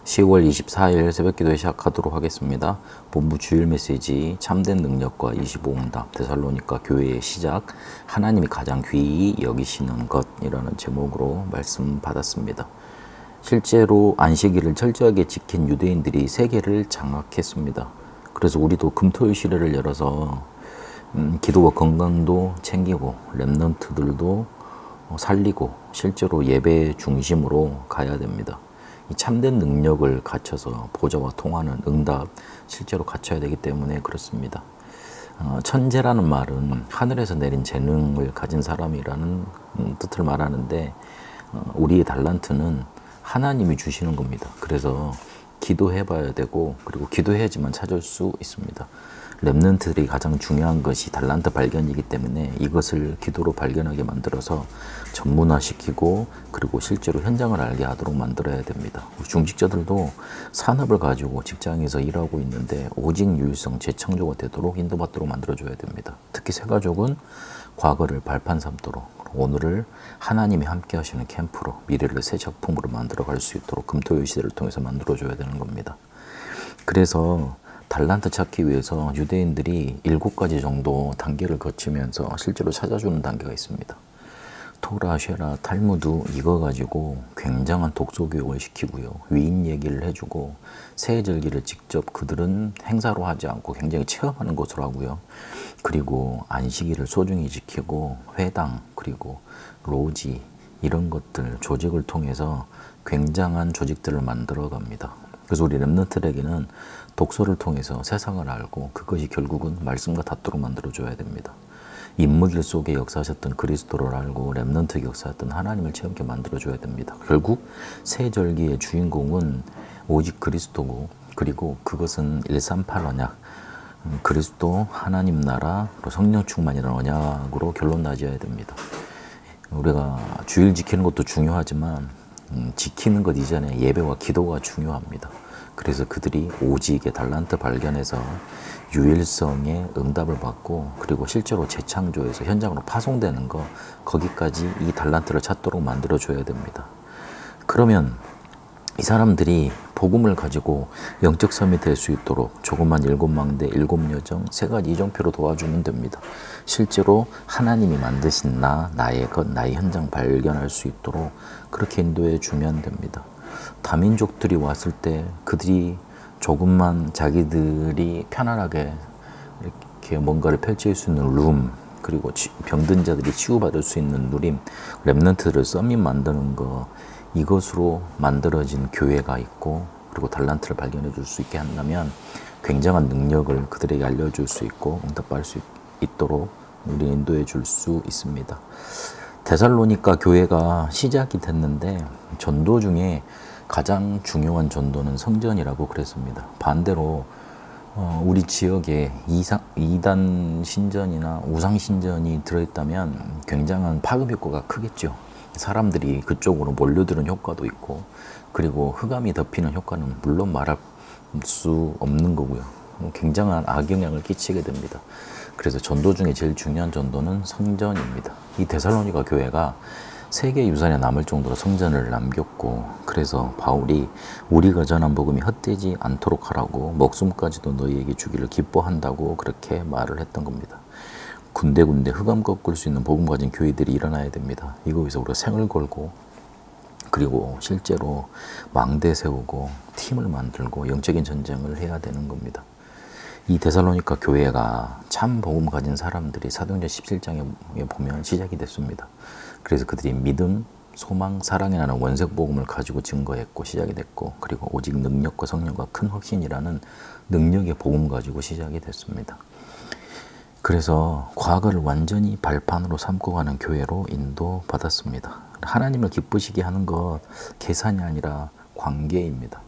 10월 24일 새벽기도 시작하도록 하겠습니다. 본부 주일 메시지 참된 능력과 25응답 데살로니가 교회의 시작, 하나님이 가장 귀히 여기시는 것이라는 제목으로 말씀 받았습니다. 실제로 안식일을 철저하게 지킨 유대인들이 세계를 장악했습니다. 그래서 우리도 금토일 시례를 열어서 기도와 건강도 챙기고 렘넌트들도 살리고 실제로 예배 중심으로 가야 됩니다. 이 참된 능력을 갖춰서 보좌와 통하는 응답 실제로 갖춰야 되기 때문에 그렇습니다. 천재라는 말은 하늘에서 내린 재능을 가진 사람이라는 뜻을 말하는데 우리의 달란트는 하나님이 주시는 겁니다. 그래서 기도해 봐야 되고 그리고 기도해야지만 찾을 수 있습니다. 렘넌트들이 가장 중요한 것이 달란트 발견이기 때문에 이것을 기도로 발견하게 만들어서 전문화시키고 그리고 실제로 현장을 알게 하도록 만들어야 됩니다. 중직자들도 산업을 가지고 직장에서 일하고 있는데 오직 유일성 재창조가 되도록 인도받도록 만들어줘야 됩니다. 특히 새가족은 과거를 발판 삼도록 오늘을 하나님이 함께 하시는 캠프로 미래를 새 작품으로 만들어갈 수 있도록 금토일 시대를 통해서 만들어줘야 되는 겁니다. 그래서 달란트 찾기 위해서 유대인들이 7가지 정도 단계를 거치면서 실제로 찾아주는 단계가 있습니다. 토라, 쉐라, 탈무드 이거 가지고 굉장한 독서 교육을 시키고요. 위인 얘기를 해주고 새해절기를 직접 그들은 행사로 하지 않고 굉장히 체험하는 것으로 하고요. 그리고 안식일을 소중히 지키고 회당 그리고 로지 이런 것들 조직을 통해서 굉장한 조직들을 만들어 갑니다. 그래서 우리 렘넌트들에게는 독서를 통해서 세상을 알고 그것이 결국은 말씀과 닿도록 만들어줘야 됩니다. 인문길 속에 역사하셨던 그리스도를 알고 렘넌트 역사했던 하나님을 체험케 만들어줘야 됩니다. 결국 새절기의 주인공은 오직 그리스도고 그리고 그것은 138 언약 그리스도 하나님 나라 성령 충만이라는 언약으로 결론 나지어야 됩니다. 우리가 주일 지키는 것도 중요하지만 지키는 것 이전에 예배와 기도가 중요합니다. 그래서 그들이 오직의 달란트 발견해서 유일성의 응답을 받고 그리고 실제로 재창조해서 현장으로 파송되는 거 거기까지 이 달란트를 찾도록 만들어줘야 됩니다. 그러면 이 사람들이 복음을 가지고 영적 섬이 될 수 있도록 조그만 7망대, 7여정, 3가지 이정표로 도와주면 됩니다. 실제로 하나님이 만드신 나의 것, 나의 현장 발견할 수 있도록 그렇게 인도해 주면 됩니다. 다민족들이 왔을 때 그들이 조금만 자기들이 편안하게 이렇게 뭔가를 펼칠 수 있는 룸 그리고 병든 자들이 치유받을 수 있는 누림, 렘넌트를 서밋 만드는 거 이것으로 만들어진 교회가 있고 그리고 달란트를 발견해 줄 수 있게 한다면 굉장한 능력을 그들에게 알려줄 수 있고 응답할 수 있도록 우리 인도해 줄 수 있습니다. 데살로니가 교회가 시작이 됐는데 전도 중에 가장 중요한 전도는 성전이라고 그랬습니다. 반대로 우리 지역에 이단 신전이나 우상 신전이 들어있다면 굉장한 파급 효과가 크겠죠. 사람들이 그쪽으로 몰려드는 효과도 있고 그리고 흑암이 덮이는 효과는 물론 말할 수 없는 거고요. 굉장한 악영향을 끼치게 됩니다. 그래서 전도 중에 제일 중요한 전도는 성전입니다. 이 데살로니가 교회가 세계유산에 남을 정도로 성전을 남겼고 그래서 바울이 우리가 전한 복음이 헛되지 않도록 하라고 목숨까지도 너희에게 주기를 기뻐한다고 그렇게 말을 했던 겁니다. 군데군데 흑암 꺾을 수 있는 복음 가진 교회들이 일어나야 됩니다. 이거에서 우리가 생을 걸고 그리고 실제로 망대 세우고 팀을 만들고 영적인 전쟁을 해야 되는 겁니다. 이 데살로니가 교회가 참 복음 가진 사람들이 사도행전 17장에 보면 시작이 됐습니다. 그래서 그들이 믿음, 소망, 사랑이라는 원색 복음을 가지고 증거했고 시작이 됐고 그리고 오직 능력과 성령과 큰 확신이라는 능력의 복음 가지고 시작이 됐습니다. 그래서 과거를 완전히 발판으로 삼고 가는 교회로 인도받았습니다. 하나님을 기쁘시게 하는 것 계산이 아니라 관계입니다.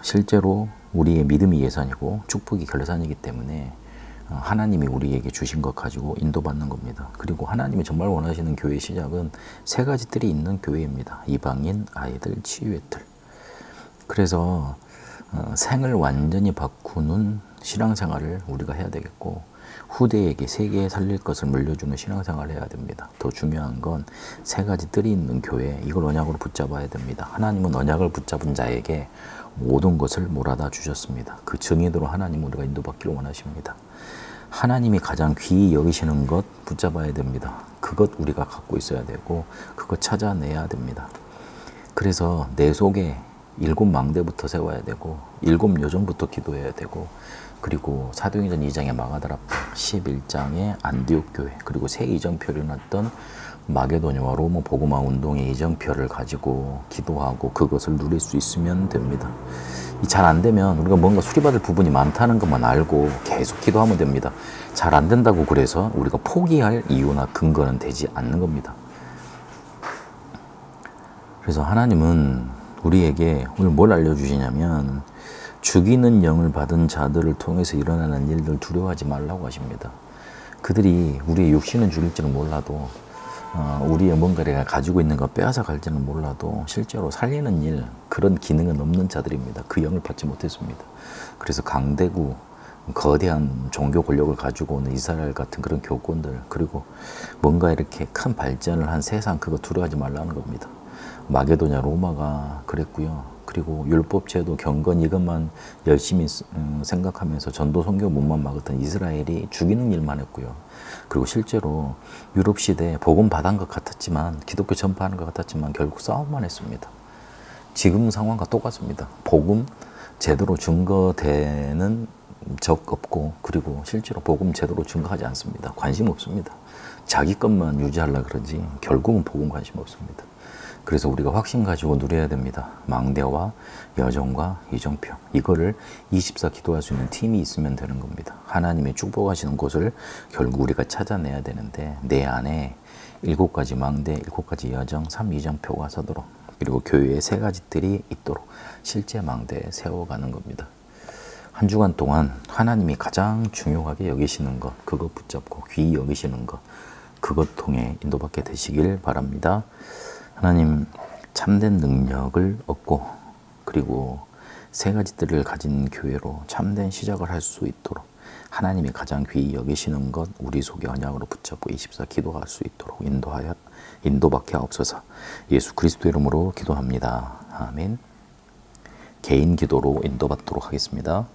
실제로 우리의 믿음이 예산이고 축복이 결산이기 때문에 하나님이 우리에게 주신 것 가지고 인도받는 겁니다. 그리고 하나님이 정말 원하시는 교회의 시작은 3가지 뜰이 있는 교회입니다. 이방인, 아이들, 치유의 틀. 그래서 생을 완전히 바꾸는 신앙생활을 우리가 해야 되겠고 후대에게 세계에 살릴 것을 물려주는 신앙생활을 해야 됩니다. 더 중요한 건 세 가지 뜰이 있는 교회, 이걸 언약으로 붙잡아야 됩니다. 하나님은 언약을 붙잡은 자에게 모든 것을 몰아다 주셨습니다. 그 증인으로 하나님 우리가 인도받기를 원하십니다. 하나님이 가장 귀히 여기시는 것 붙잡아야 됩니다. 그것 우리가 갖고 있어야 되고 그것 찾아내야 됩니다. 그래서 내 속에 7 망대부터 세워야 되고 7 여정부터 기도해야 되고 그리고 사도행전 2장의 마가다락방, 11장의 안디옥 교회, 그리고 새 이정표를 일어났던 마게도냐와 로마 복음화 운동의 이정표를 가지고 기도하고 그것을 누릴 수 있으면 됩니다. 잘 안 되면 우리가 뭔가 수리받을 부분이 많다는 것만 알고 계속 기도하면 됩니다. 잘 안 된다고 그래서 우리가 포기할 이유나 근거는 되지 않는 겁니다. 그래서 하나님은 우리에게 오늘 뭘 알려주시냐면 죽이는 영을 받은 자들을 통해서 일어나는 일들 두려워하지 말라고 하십니다. 그들이 우리의 육신은 죽일지는 몰라도 우리의 뭔가를 가지고 있는 거 빼앗아 갈지는 몰라도 실제로 살리는 일, 그런 기능은 없는 자들입니다. 그 영을 받지 못했습니다. 그래서 강대국, 거대한 종교 권력을 가지고 오는 이스라엘 같은 그런 교권들, 그리고 뭔가 이렇게 큰 발전을 한 세상, 그거 두려워하지 말라는 겁니다. 마게도냐 로마가 그랬고요. 그리고 율법제도 경건 이것만 열심히 생각하면서 전도 선교 문만 막았던 이스라엘이 죽이는 일만 했고요. 그리고 실제로 유럽 시대에 복음 받은 것 같았지만, 기독교 전파하는 것 같았지만 결국 싸움만 했습니다. 지금 상황과 똑같습니다. 복음 제대로 증거되는 적 없고, 그리고 실제로 복음 제대로 증거하지 않습니다. 관심 없습니다. 자기 것만 유지하려고 그러지 결국은 복음 관심 없습니다. 그래서 우리가 확신 가지고 누려야 됩니다. 망대와 여정과 이정표, 이거를 24 기도할 수 있는 팀이 있으면 되는 겁니다. 하나님의 축복하시는 곳을 결국 우리가 찾아내야 되는데, 내 안에 7가지 망대, 7가지 여정, 3 이정표가 서도록, 그리고 교회에 3가지 뜰이 있도록 실제 망대에 세워가는 겁니다. 한 주간 동안 하나님이 가장 중요하게 여기시는 것, 그거 붙잡고 귀히 여기시는 것, 그것 통해 인도받게 되시길 바랍니다. 하나님, 참된 능력을 얻고 그리고 3가지 뜰을 가진 교회로 참된 시작을 할 수 있도록 하나님이 가장 귀히 여기시는 것 우리 속에 언약으로 붙잡고 24 기도할 수 있도록 인도받게 하옵소서. 예수 그리스도 이름으로 기도합니다. 아멘. 개인 기도로 인도받도록 하겠습니다.